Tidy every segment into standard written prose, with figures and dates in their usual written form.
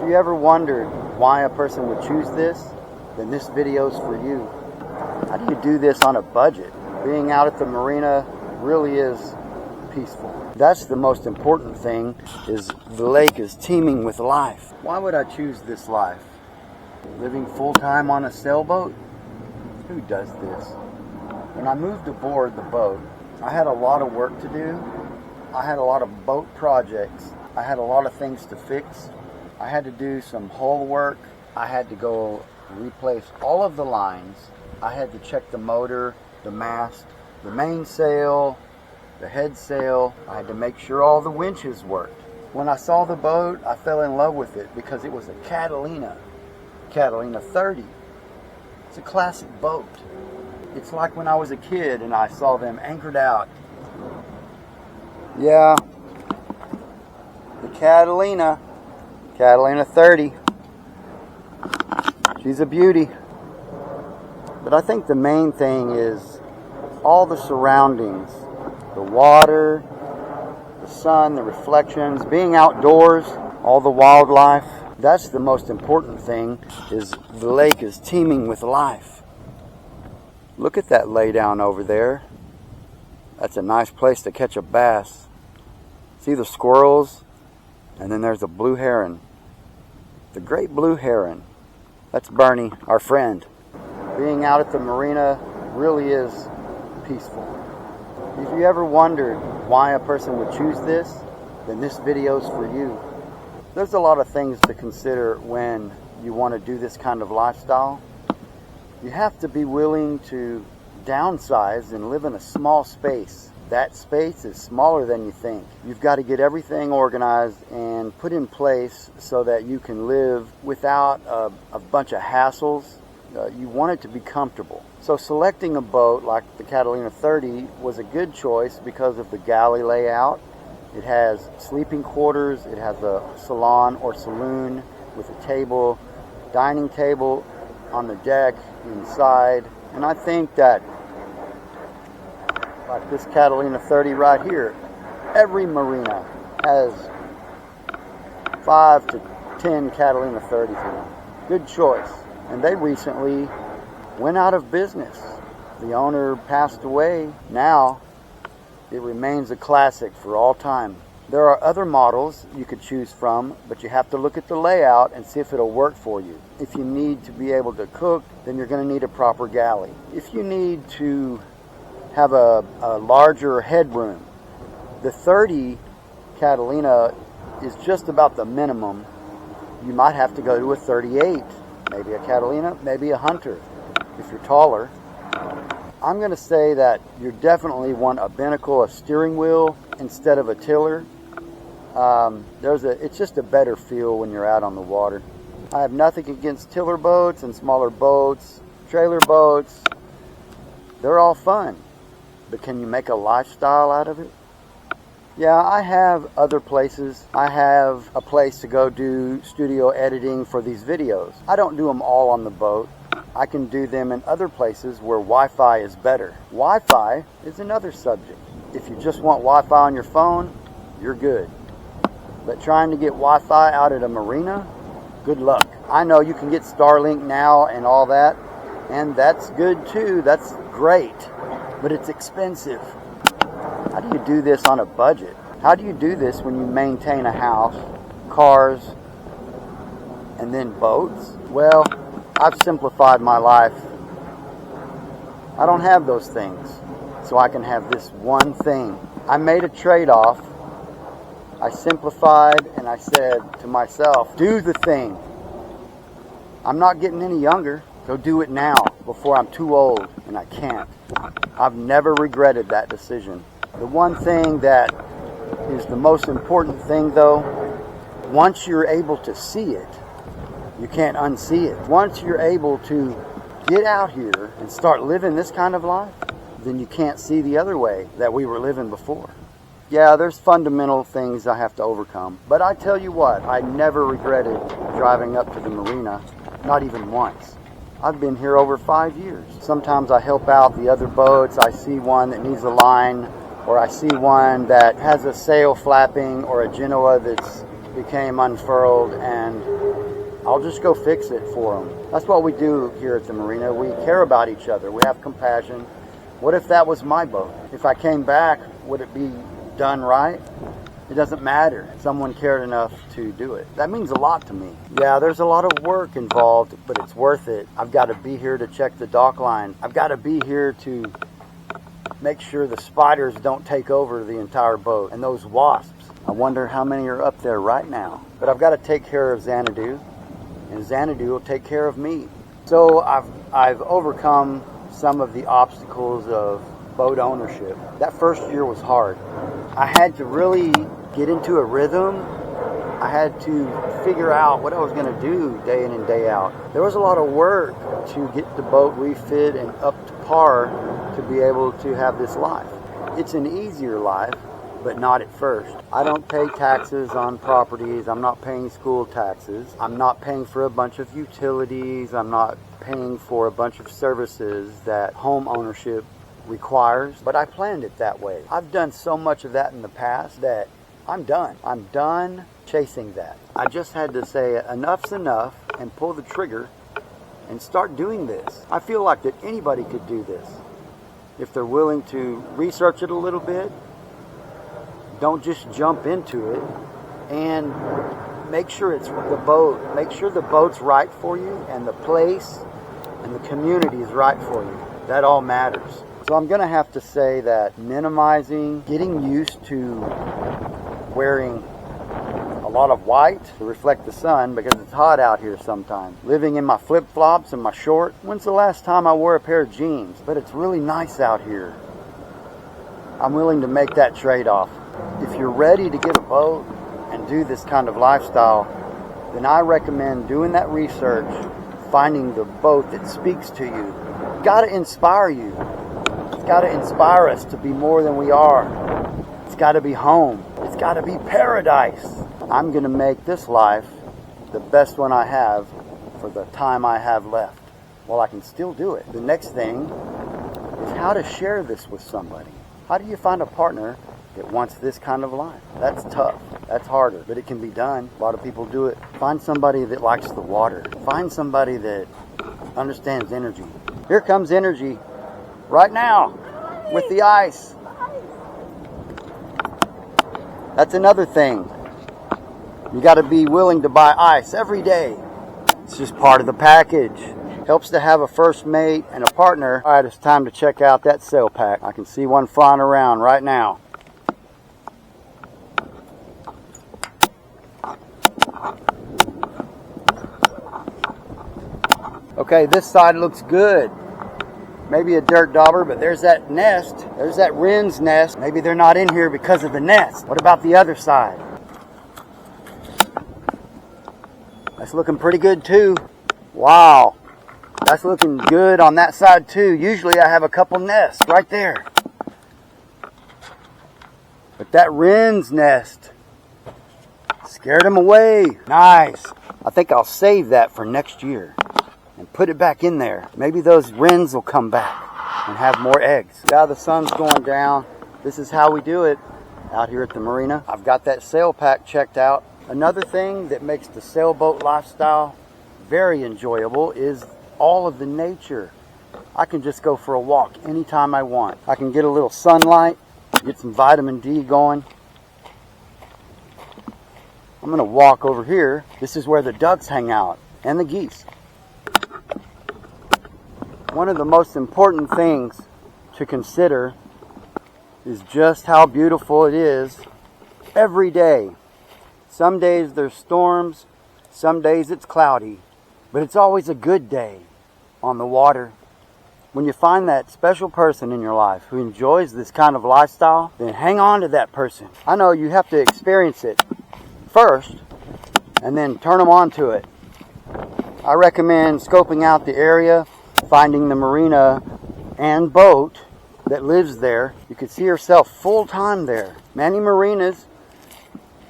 you ever wondered why a person would choose this, then this video's for you. How do you do this on a budget? Being out at the marina really is peaceful. That's the most important thing, is the lake is teeming with life. Why would I choose this life? Living full-time on a sailboat? Who does this? When I moved aboard the boat, I had a lot of work to do. I had a lot of boat projects. I had a lot of things to fix. I had to do some hull work. I had to go replace all of the lines. I had to check the motor, the mast, the mainsail, the head sail. I had to make sure all the winches worked. When I saw the boat, I fell in love with it because it was a Catalina 30. It's a classic boat. It's like when I was a kid and I saw them anchored out. Yeah, the Catalina 30. She's a beauty. But I think the main thing is all the surroundings, the water, the sun, the reflections, being outdoors, all the wildlife. That's the most important thing, is the lake is teeming with life. Look at that laydown over there. That's a nice place to catch a bass. See the squirrels? And then there's a blue heron. The great blue heron. That's Bernie, our friend. Being out at the marina really is peaceful. If you ever wondered why a person would choose this, then this video's for you. There's a lot of things to consider when you want to do this kind of lifestyle. You have to be willing to downsize and live in a small space. That space is smaller than you think. You've got to get everything organized and put in place so that you can live without a bunch of hassles. You want it to be comfortable. So selecting a boat like the Catalina 30 was a good choice because of the galley layout. It has sleeping quarters, it has a salon or saloon with a table, dining table on the deck inside. And I think that, like this Catalina 30 right here, every marina has 5 to 10 Catalina 30s in them. Good choice. And they recently went out of business. The owner passed away. Now it remains a classic for all time. There are other models you could choose from, but you have to look at the layout and see if it'll work for you. If you need to be able to cook, then you're going to need a proper galley. If you need to have a larger headroom, the 30 Catalina is just about the minimum. You might have to go to a 38, maybe a Catalina, maybe a Hunter if you're taller. I'm going to say that you definitely want a binnacle, a steering wheel instead of a tiller. It's just a better feel when you're out on the water. I have nothing against tiller boats and smaller boats, trailer boats. They're all fun, but can you make a lifestyle out of it? Yeah, I have other places. I have a place to go do studio editing for these videos. I don't do them all on the boat. I can do them in other places where Wi-Fi is better. Wi-Fi is another subject. If you just want Wi-Fi on your phone, you're good. But trying to get Wi-Fi out at a marina, good luck. I know you can get Starlink now and all that, and that's good too. That's great, but it's expensive. How do you do this on a budget? How do you do this when you maintain a house, cars, and then boats? Well, I've simplified my life. I don't have those things, so I can have this one thing. I made a trade-off. I simplified and I said to myself, do the thing. I'm not getting any younger, so do it now before I'm too old and I can't. I've never regretted that decision. The one thing that is the most important thing though, once you're able to see it, you can't unsee it. Once you're able to get out here and start living this kind of life, then you can't see the other way that we were living before. Yeah, there's fundamental things I have to overcome. But I tell you what, I never regretted driving up to the marina, not even once. I've been here over 5 years. Sometimes I help out the other boats. I see one that needs a line, or I see one that has a sail flapping, or a Genoa that's became unfurled, and I'll just go fix it for them. That's what we do here at the marina. We care about each other. We have compassion. What if that was my boat? If I came back, would it be done right? It doesn't matter. Someone cared enough to do it. That means a lot to me. Yeah, there's a lot of work involved, but it's worth it. I've got to be here to check the dock line. I've got to be here to make sure the spiders don't take over the entire boat. And those wasps, I wonder how many are up there right now. But I've got to take care of Zanadu, and Zanadu will take care of me. So I've overcome some of the obstacles of boat ownership. That first year was hard. I had to really get into a rhythm. I had to figure out what I was going to do day in and day out. There was a lot of work to get the boat refit and up to par to be able to have this life. It's an easier life, but not at first. I don't pay taxes on properties. I'm not paying school taxes. I'm not paying for a bunch of utilities. I'm not paying for a bunch of services that home ownership requires, but I planned it that way. I've done so much of that in the past that I'm done. I'm done chasing that. I just had to say enough's enough and pull the trigger and start doing this. I feel like that anybody could do this if they're willing to research it a little bit. Don't just jump into it, and make sure it's the boat. Make sure the boat's right for you, and the place and the community is right for you. That all matters. So I'm going to have to say that minimizing, getting used to wearing a lot of white to reflect the sun because it's hot out here sometimes. Living in my flip-flops and my short. When's the last time I wore a pair of jeans? But it's really nice out here. I'm willing to make that trade-off. If you're ready to get a boat and do this kind of lifestyle, then I recommend doing that research, finding the boat that speaks to you. It's got to inspire you. It's got to inspire us to be more than we are. It's got to be home. It's got to be paradise. I'm going to make this life the best one I have for the time I have left. Well, I can still do it. The next thing is how to share this with somebody. How do you find a partner that wants this kind of life? That's tough. That's harder, but it can be done. A lot of people do it. Find somebody that likes the water. Find somebody that understands energy. Here comes energy right now with the ice. That's another thing. You got to be willing to buy ice every day. It's just part of the package. Helps to have a first mate and a partner. All right, it's time to check out that sail pack. I can see one flying around right now. Okay, this side looks good. Maybe a dirt dauber, but there's that nest. There's that wren's nest. Maybe they're not in here because of the nest. What about the other side? That's looking pretty good too. Wow. That's looking good on that side too. Usually I have a couple nests right there. But that wren's nest scared them away. Nice. I think I'll save that for next year and put it back in there. Maybe those wrens will come back and have more eggs. Now the sun's going down. This is how we do it out here at the marina. I've got that sail pack checked out. Another thing that makes the sailboat lifestyle very enjoyable is all of the nature. I can just go for a walk anytime I want. I can get a little sunlight, get some vitamin D going. I'm going to walk over here. This is where the ducks hang out and the geese. One of the most important things to consider is just how beautiful it is every day. Some days there's storms, some days it's cloudy, but it's always a good day on the water. When you find that special person in your life who enjoys this kind of lifestyle, then hang on to that person. I know you have to experience it first and then turn them on to it. I recommend scoping out the area, finding the marina and boat that lives there. You could see yourself full-time there. Many marinas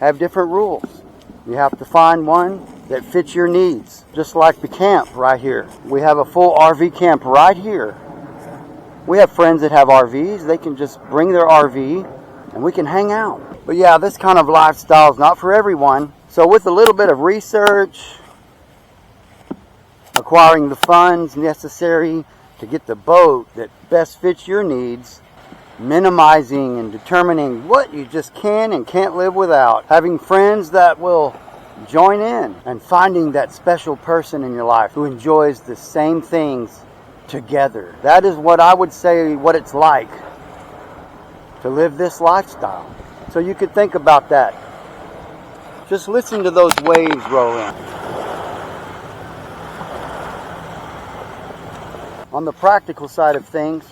have different rules. You have to find one that fits your needs, just like the camp right here. We have a full RV camp right here. We have friends that have RVs. They can just bring their RV and we can hang out. But yeah, this kind of lifestyle is not for everyone. So with a little bit of research acquiring the funds necessary to get the boat that best fits your needs, minimizing and determining what you just can and can't live without, having friends that will join in, and finding that special person in your life who enjoys the same things together. That is what I would say what it's like to live this lifestyle. So you could think about that. Just listen to those waves roll in. On the practical side of things,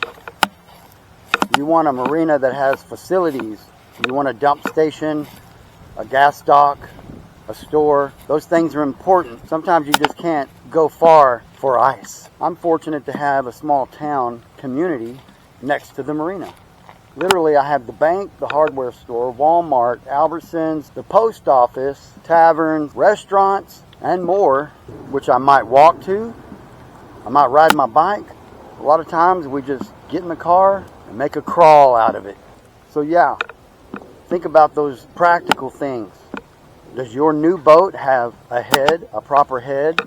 you want a marina that has facilities. You want a dump station, a gas dock, a store. Those things are important. Sometimes you just can't go far for ice. I'm fortunate to have a small town community next to the marina. Literally, I have the bank, the hardware store, Walmart, Albertsons, the post office, taverns, restaurants, and more, which I might walk to. I might ride my bike. A lot of times we just get in the car and make a crawl out of it. So yeah, think about those practical things. Does your new boat have a head, a proper head,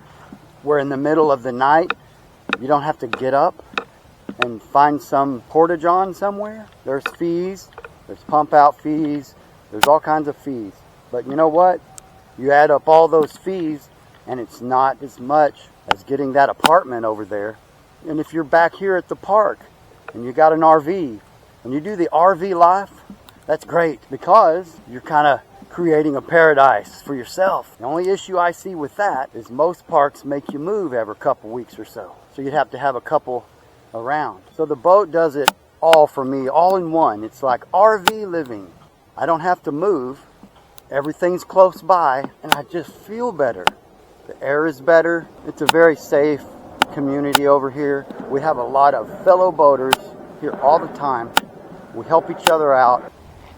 where in the middle of the night you don't have to get up and find some porta-john somewhere? There's fees, there's pump out fees, there's all kinds of fees. But you know what? You add up all those fees and it's not as much as getting that apartment over there. And if you're back here at the park and you got an RV and you do the RV life, that's great because you're kind of creating a paradise for yourself. The only issue I see with that is most parks make you move every couple weeks or so. So you'd have to have a couple around. So the boat does it all for me, all in one. It's like RV living. I don't have to move. Everything's close by and I just feel better. The air is better. It's a very safe community over here. We have a lot of fellow boaters here all the time. We help each other out.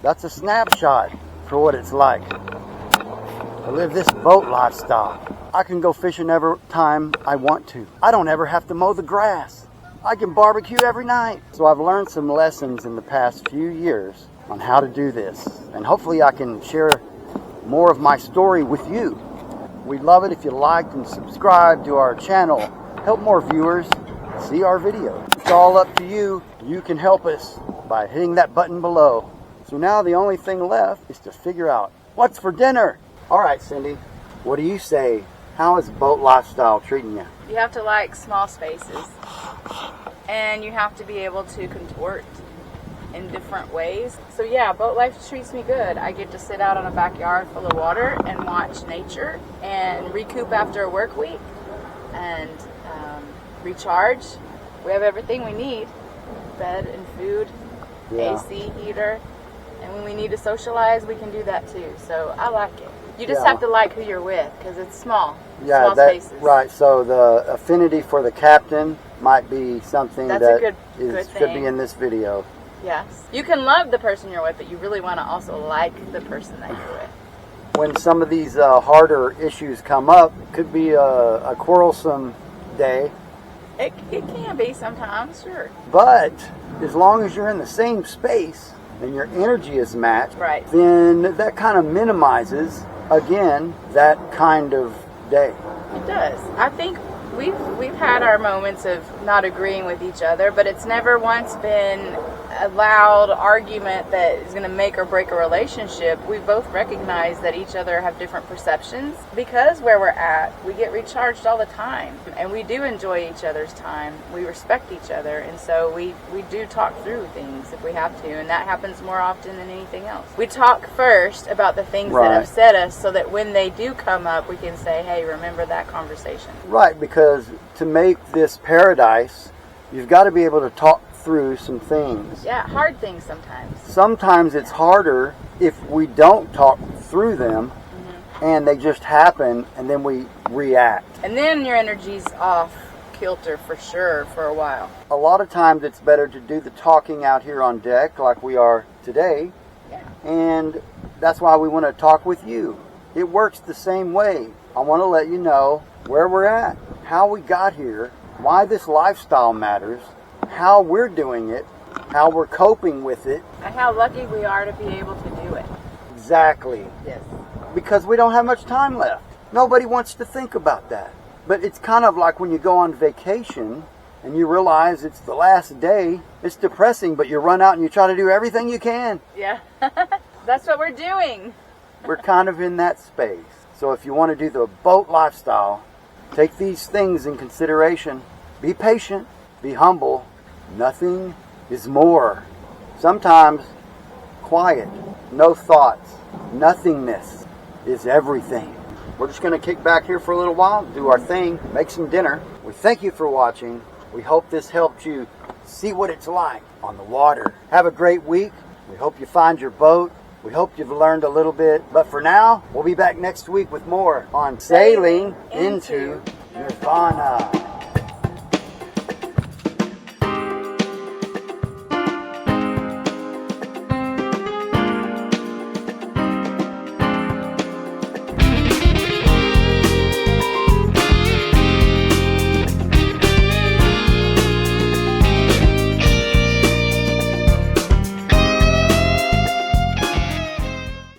That's a snapshot for what it's like to live this boat lifestyle. I can go fishing every time I want to. I don't ever have to mow the grass. I can barbecue every night. So I've learned some lessons in the past few years on how to do this. And hopefully I can share more of my story with you. We'd love it if you liked and subscribed to our channel. Help more viewers see our video. It's all up to you. You can help us by hitting that button below. So now the only thing left is to figure out what's for dinner. All right, Cindy, what do you say? How is boat lifestyle treating you? You have to like small spaces, and you have to be able to contort in different ways. So yeah, boat life treats me good. I get to sit out on a backyard full of water and watch nature and recoup after a work week and recharge. We have everything we need: bed and food, AC, heater, and when we need to socialize, we can do that too. So I like it. You just have to like who you're with because it's small. Small spaces. Right. So the affinity for the captain might be something That's that a good should be in this video. Yes. You can love the person you're with, but you really want to also like the person that you're with. When some of these harder issues come up, it could be a quarrelsome day. It can be sometimes, sure. But as long as you're in the same space and your energy is matched, right, then that kind of minimizes, again, that kind of day. It does. I think we've had our moments of not agreeing with each other, but it's never once been a loud argument that is going to make or break a relationship. We both recognize that each other have different perceptions. Because where we're at, we get recharged all the time, and we do enjoy each other's time. We respect each other, and so we do talk through things if we have to, and that happens more often than anything else. We talk first about the things that upset us so that when they do come up, we can say, hey, remember that conversation. Right, because to make this paradise, you've got to be able to talk through some things. Yeah, hard things sometimes. Sometimes it's harder if we don't talk through them, and they just happen, and then we react. And then your energy's off kilter for sure for a while. A lot of times it's better to do the talking out here on deck like we are today. Yeah. And that's why we want to talk with you. It works the same way. I want to let you know where we're at, how we got here, why this lifestyle matters, how we're doing it, how we're coping with it. And how lucky we are to be able to do it. Exactly. Yes. Because we don't have much time left. Nobody wants to think about that. But it's kind of like when you go on vacation and you realize it's the last day. It's depressing, but you run out and you try to do everything you can. Yeah, that's what we're doing. We're kind of in that space. So if you want to do the boat lifestyle, take these things in consideration. Be patient, be humble. Nothing is more. Sometimes quiet, no thoughts, nothingness is everything. We're just going to kick back here for a little while, do our thing, make some dinner. We thank you for watching. We hope this helped you see what it's like on the water. Have a great week. We hope you find your boat. We hope you've learned a little bit. But for now, we'll be back next week with more on Sailing into Nirvana.